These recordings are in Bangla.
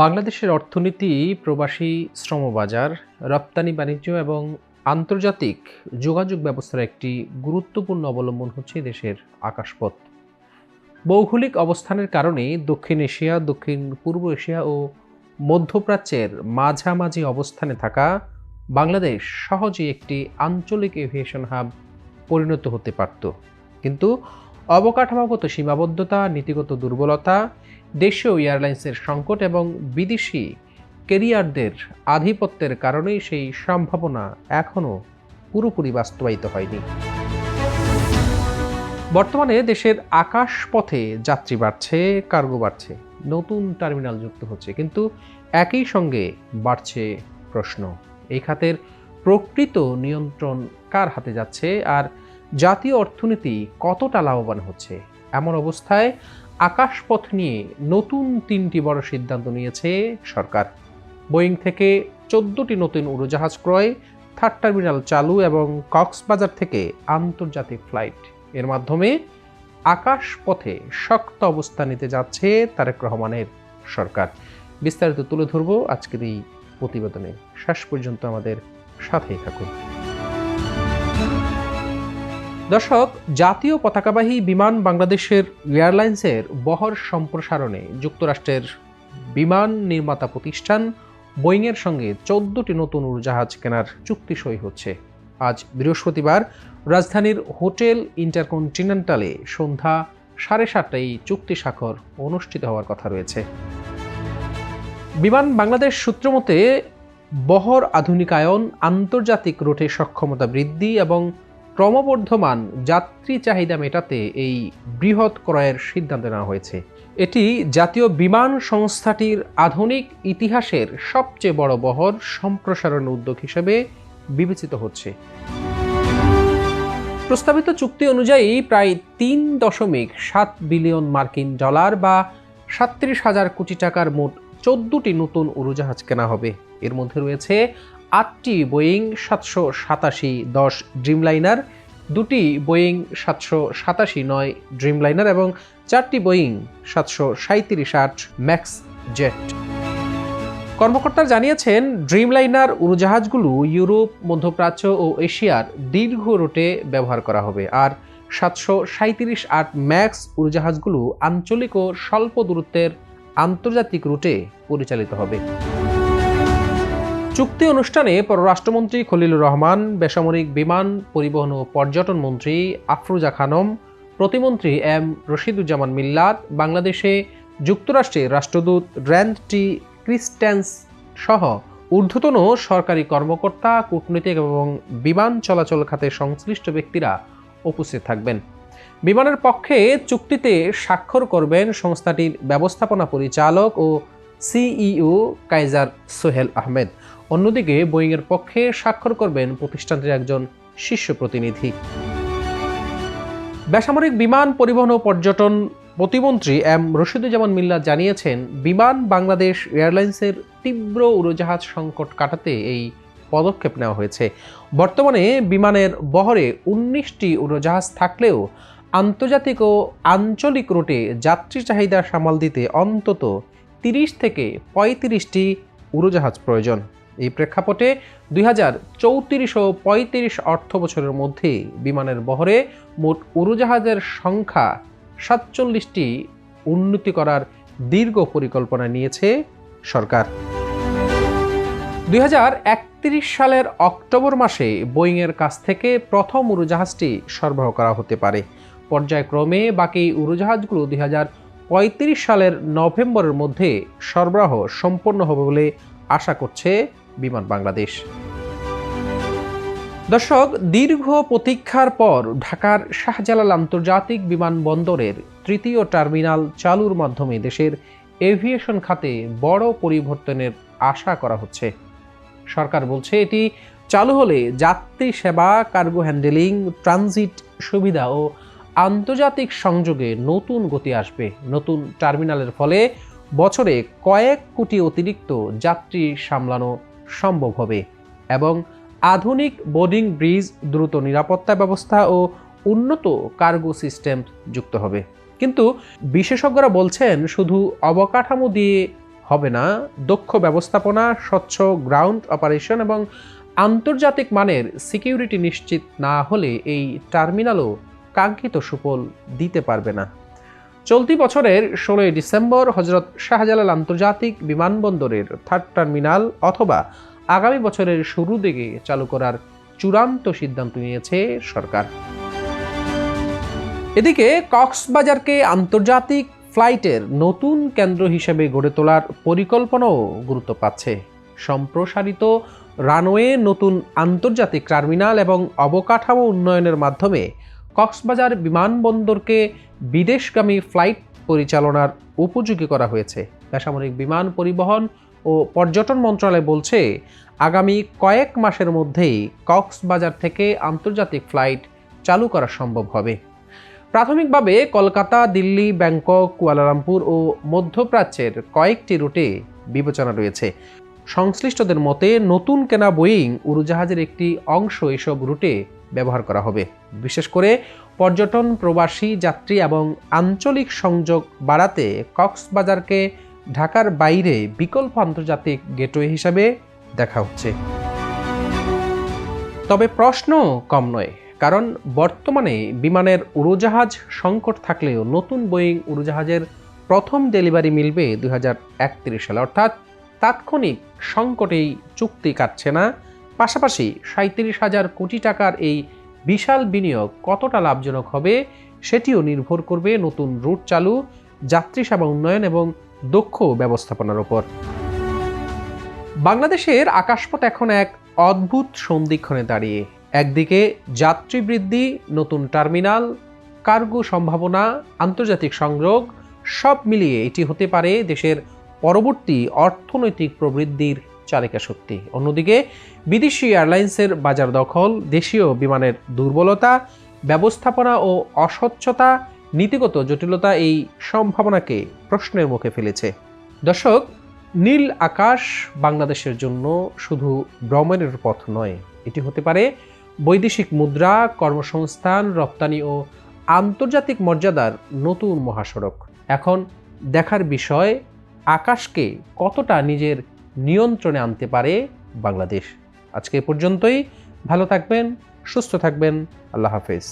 বাংলাদেশের অর্থনীতি, প্রবাসী শ্রমবাজার, রপ্তানি বাণিজ্য এবং আন্তর্জাতিক যোগাযোগ ব্যবস্থার একটি গুরুত্বপূর্ণ অবলম্বন হচ্ছে দেশের আকাশপথ। ভৌগোলিক অবস্থানের কারণে দক্ষিণ এশিয়া, দক্ষিণ পূর্ব এশিয়া ও মধ্যপ্রাচ্যের মাঝামাঝি অবস্থানে থাকা বাংলাদেশ সহজেই একটি আঞ্চলিক এভিয়েশন হাব পরিণত হতে পারত। কিন্তু অবকাঠামোগত সীমাবদ্ধতা, নীতিগত দুর্বলতা, দেশীয় এয়ারলাইন্সের সংকট এবং বিদেশি ক্যারিয়ারদের আধিপত্যের কারণেই সেই সম্ভাবনা এখনও পুরোপুরি বাস্তবায়িত হয়নি। বর্তমানে দেশের আকাশপথে যাত্রী বাড়ছে, কার্গো বাড়ছে, নতুন টার্মিনাল যুক্ত হচ্ছে, কিন্তু একই সঙ্গে বাড়ছে প্রশ্ন, এই খাতের প্রকৃত নিয়ন্ত্রণ কার হাতে যাচ্ছে আর জাতীয় অর্থনীতি কতটা লাভবান হচ্ছে। এমন অবস্থায় আকাশপথ নিয়ে নতুন 3টি বড় সিদ্ধান্ত নিয়েছে সরকার। বোয়িং থেকে 14টি নতুন উড়োজাহাজ ক্রয়, 3rd টার্মিনাল চালু এবং কক্সবাজার থেকে আন্তর্জাতিক ফ্লাইট, এর মাধ্যমে আকাশপথে শক্ত অবস্থান নিতে যাচ্ছে তারেক রহমানের সরকার। বিস্তারিত তুলে ধরব আজকের এই প্রতিবেদনে। শেষ পর্যন্ত আমাদের সাথেই থাকুন। দর্শক, জাতীয় পতাকাবাহী বিমান বাংলাদেশের এয়ারলাইন্সের বহর সম্প্রসারণে যুক্তরাষ্ট্রের বিমান নির্মাতা প্রতিষ্ঠান বোয়িংয়ের সঙ্গে 14টি নতুন উড়োজাহাজ কেনার চুক্তি সই হচ্ছে। আজ বৃহস্পতিবার রাজধানীর হোটেল ইন্টারকন্টিনেন্টালে সন্ধ্যা 7:30টায় এই চুক্তি স্বাক্ষর অনুষ্ঠিত হওয়ার কথা রয়েছে। বিমান বাংলাদেশ সূত্র মতে বহর আধুনিকায়ন, আন্তর্জাতিক রুটে সক্ষমতা বৃদ্ধি এবং ক্রমবর্ধমান যাত্রী চাহিদা মেটাতে এই বৃহৎ ক্রয়ের সিদ্ধান্ত নেওয়া হয়েছে। এটি জাতীয় বিমান সংস্থাটির আধুনিক ইতিহাসের সবচেয়ে বড় বহর সম্প্রসারণ উদ্যোগ হিসেবে বিবেচিত হচ্ছে। প্রস্তাবিত চুক্তি অনুযায়ী প্রায় 3.7 বিলিয়ন মার্কিন ডলার বা 37,000 কোটি টাকার মোট 14টি নতুন উড়োজাহাজ কেনা হবে। এর মধ্যে রয়েছে 8টি বোয়িং 787-10 ড্রিমলাইনার, 2টি বোয়িং 787-9 ড্রিমলাইনার এবং 4টি বোয়িং 737-8 ম্যাক্স জেট। কর্মকর্তারা জানিয়েছেন, ড্রিমলাইনার উড়োজাহাজগুলো ইউরোপ, মধ্যপ্রাচ্য ও এশিয়ার দীর্ঘ রুটে ব্যবহার করা হবে, আর 737-8 ম্যাক্স উড়োজাহাজগুলো আঞ্চলিক ও স্বল্প দূরত্বের আন্তর্জাতিক রুটে পরিচালিত হবে। চুক্তি অনুষ্ঠানে পররাষ্ট্রমন্ত্রী খলিলুর রহমান, বেসামরিক বিমান পরিবহন ও পর্যটন মন্ত্রী আফরোজা খানম, প্রতিমন্ত্রী এম রশিদুজ্জামান মিল্লাত, বাংলাদেশে যুক্তরাষ্ট্রের রাষ্ট্রদূত র্যান্ড টি ক্রিস্টেন্স সহ ঊর্ধ্বতন সরকারি কর্মকর্তা, কূটনীতিক এবং বিমান চলাচল খাতে সংশ্লিষ্ট ব্যক্তিরা উপস্থিত থাকবেন। বিমানের পক্ষে চুক্তিতে স্বাক্ষর করবেন সংস্থাটির ব্যবস্থাপনা পরিচালক ও সিইও কাইজার সোহেল আহমেদ। অন্যদিকে বোয়িংয়ের পক্ষে স্বাক্ষর করবেন প্রতিষ্ঠানটির একজন শীর্ষ প্রতিনিধি। বেসামরিক বিমান পরিবহন ও পর্যটন প্রতিমন্ত্রী এম রশিদুজ্জামান মিল্লাত জানিয়েছেন, বিমান বাংলাদেশ এয়ারলাইন্সের তীব্র উড়োজাহাজ সংকট কাটাতে এই পদক্ষেপ নেওয়া হয়েছে। বর্তমানে বিমানের বহরে 19টি উড়োজাহাজ থাকলেও আন্তর্জাতিক ও আঞ্চলিক রুটে যাত্রী চাহিদা সামাল দিতে অন্তত 30 থেকে 35টি উড়োজাহাজ প্রয়োজন। এই প্রেক্ষাপটে 2034 ও 35 অর্থ বছরের মধ্যে বিমানের বহরে মোট উড়োজাহাজের সংখ্যা 47টি উন্নতি করার দীর্ঘ পরিকল্পনা নিয়েছে সরকার। 2031 সালের অক্টোবর মাসে বোয়িংয়ের কাছ থেকে প্রথম উড়োজাহাজটি সরবরাহ করা হতে পারে। পর্যায়ক্রমে বাকি উড়োজাহাজগুলো 2035 সালের নভেম্বরের মধ্যে সরবরাহ সম্পন্ন হবে বলে আশা করছে বিমান বাংলাদেশ। দর্শক, দীর্ঘ প্রতীক্ষার পর ঢাকার শাহজালাল আন্তর্জাতিক বিমানবন্দরের 3য় টার্মিনাল চালুর মাধ্যমে দেশের এভিয়েশন খাতে বড় পরিবর্তনের আশা করা হচ্ছে। সরকার বলছে, এটি চালু হলে যাত্রী সেবা, কার্গো হ্যান্ডেলিং, ট্রানজিট সুবিধা ও আন্তর্জাতিক সংযোগে নতুন গতি আসবে। নতুন টার্মিনালের ফলে বছরে কয়েক কোটি অতিরিক্ত যাত্রী সামলানো সম্ভব হবে এবং আধুনিক বোর্ডিং ব্রিজ, দ্রুত নিরাপত্তা ব্যবস্থা ও উন্নত কার্গো সিস্টেম যুক্ত হবে। কিন্তু বিশেষজ্ঞরা বলছেন, শুধু অবকাঠামো দিয়ে হবে না দক্ষ ব্যবস্থাপনা, স্বচ্ছ গ্রাউন্ড অপারেশন এবং আন্তর্জাতিক মানের সিকিউরিটি নিশ্চিত না হলে এই টার্মিনালও কাঙ্ক্ষিত সুফল দিতে পারবে না। চলতি বছরের 16 ডিসেম্বর হজরত শাহজালাল আন্তর্জাতিক বিমানবন্দরের 3rd টার্মিনাল অথবা আগামী বছরের শুরু দিকে চালু করার চূড়ান্ত সিদ্ধান্ত নিয়েছে সরকার। এদিকে কক্সবাজারকে আন্তর্জাতিক ফ্লাইটের নতুন কেন্দ্র হিসেবে গড়ে তোলার পরিকল্পনাও গুরুত্ব পাচ্ছে। সম্প্রসারিত রানওয়ে, নতুন আন্তর্জাতিক টার্মিনাল এবং অবকাঠামো উন্নয়নের মাধ্যমে কক্সবাজার বিমানবন্দরকে বিদেশগামী ফ্লাইট পরিচালনার উপযোগী করা হয়েছে। বেসামরিক বিমান পরিবহন ও পর্যটন মন্ত্রণালয় বলছে, আগামী কয়েক মাসের মধ্যেই কক্সবাজার থেকে আন্তর্জাতিক ফ্লাইট চালু করা সম্ভব হবে। প্রাথমিকভাবে কলকাতা, দিল্লি, ব্যাংকক, কুয়ালালামপুর ও মধ্যপ্রাচ্যের কয়েকটি রুটে বিবেচনা রয়েছে। সংশ্লিষ্টদের মতে নতুন কেনা বোয়িং উড়োজাহাজের একটি অংশ এসব রুটে ব্যবহার করা হবে। বিশেষ করে পর্যটন, প্রবাসী যাত্রী এবং আঞ্চলিক সংযোগ বাড়াতে কক্সবাজারকে ঢাকার বাইরে বিকল্প আন্তর্জাতিক গেটওয়ে হিসাবে দেখা হচ্ছে। তবে প্রশ্ন কম নয়, কারণ বর্তমানে বিমানের উড়োজাহাজ সংকট থাকলেও নতুন বোয়িং উড়োজাহাজের প্রথম ডেলিভারি মিলবে 2031 সালে, অর্থাৎ তাৎক্ষণিক সংকটেই চুক্তি কাটছে না। পাশাপাশি 37,000 কোটি টাকার এই বিশাল বিনিয়োগ কতটা লাভজনক হবে সেটিও নির্ভর করবে নতুন রুট চালু, যাত্রী সেবা উন্নয়ন এবং দক্ষ ব্যবস্থাপনার উপর। বাংলাদেশের আকাশপথ এখন এক অদ্ভুত সন্ধিক্ষণে দাঁড়িয়ে। একদিকে যাত্রী বৃদ্ধি, নতুন টার্মিনাল, কার্গো সম্ভাবনা, আন্তর্জাতিক সংযোগ, সব মিলিয়ে এটি হতে পারে দেশের পরবর্তী অর্থনৈতিক প্রবৃদ্ধির চালিকা শক্তি। অন্যদিকে বিদেশি এয়ারলাইন্সের বাজার দখল, দেশীয় বিমানের দুর্বলতা, ব্যবস্থাপনা ও অস্বচ্ছতা, নীতিগত জটিলতা এই সম্ভাবনাকে প্রশ্নের মুখে ফেলেছে। দর্শক, নীল আকাশ বাংলাদেশের জন্য শুধু ভ্রমণের পথ নয়, এটি হতে পারে বৈদেশিক মুদ্রা, কর্মসংস্থান, রপ্তানি ও আন্তর্জাতিক মর্যাদার নতুন মহাসড়ক। এখন দেখার বিষয় আকাশকে কতটা নিজের নিয়ন্ত্রণে আনতে পারে বাংলাদেশ। আজকে এ পর্যন্তই। ভালো থাকবেন, সুস্থ থাকবেন। আল্লাহ হাফেজ।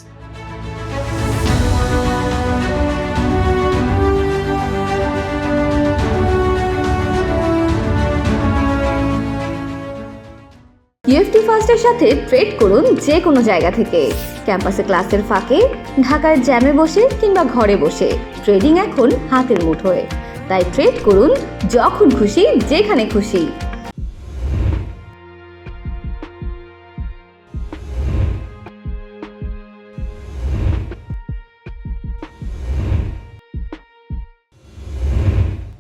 ইএফটি ফার্স্টের সাথে ট্রেড করুন যে কোনো জায়গা থেকে। ক্যাম্পাসে ক্লাসের ফাঁকে, ঢাকার জ্যামে বসে কিংবা ঘরে বসে ট্রেডিং এখন হাতের মুঠোয়। তাই ট্রেড করুন যখন খুশি, যেখানে খুশি।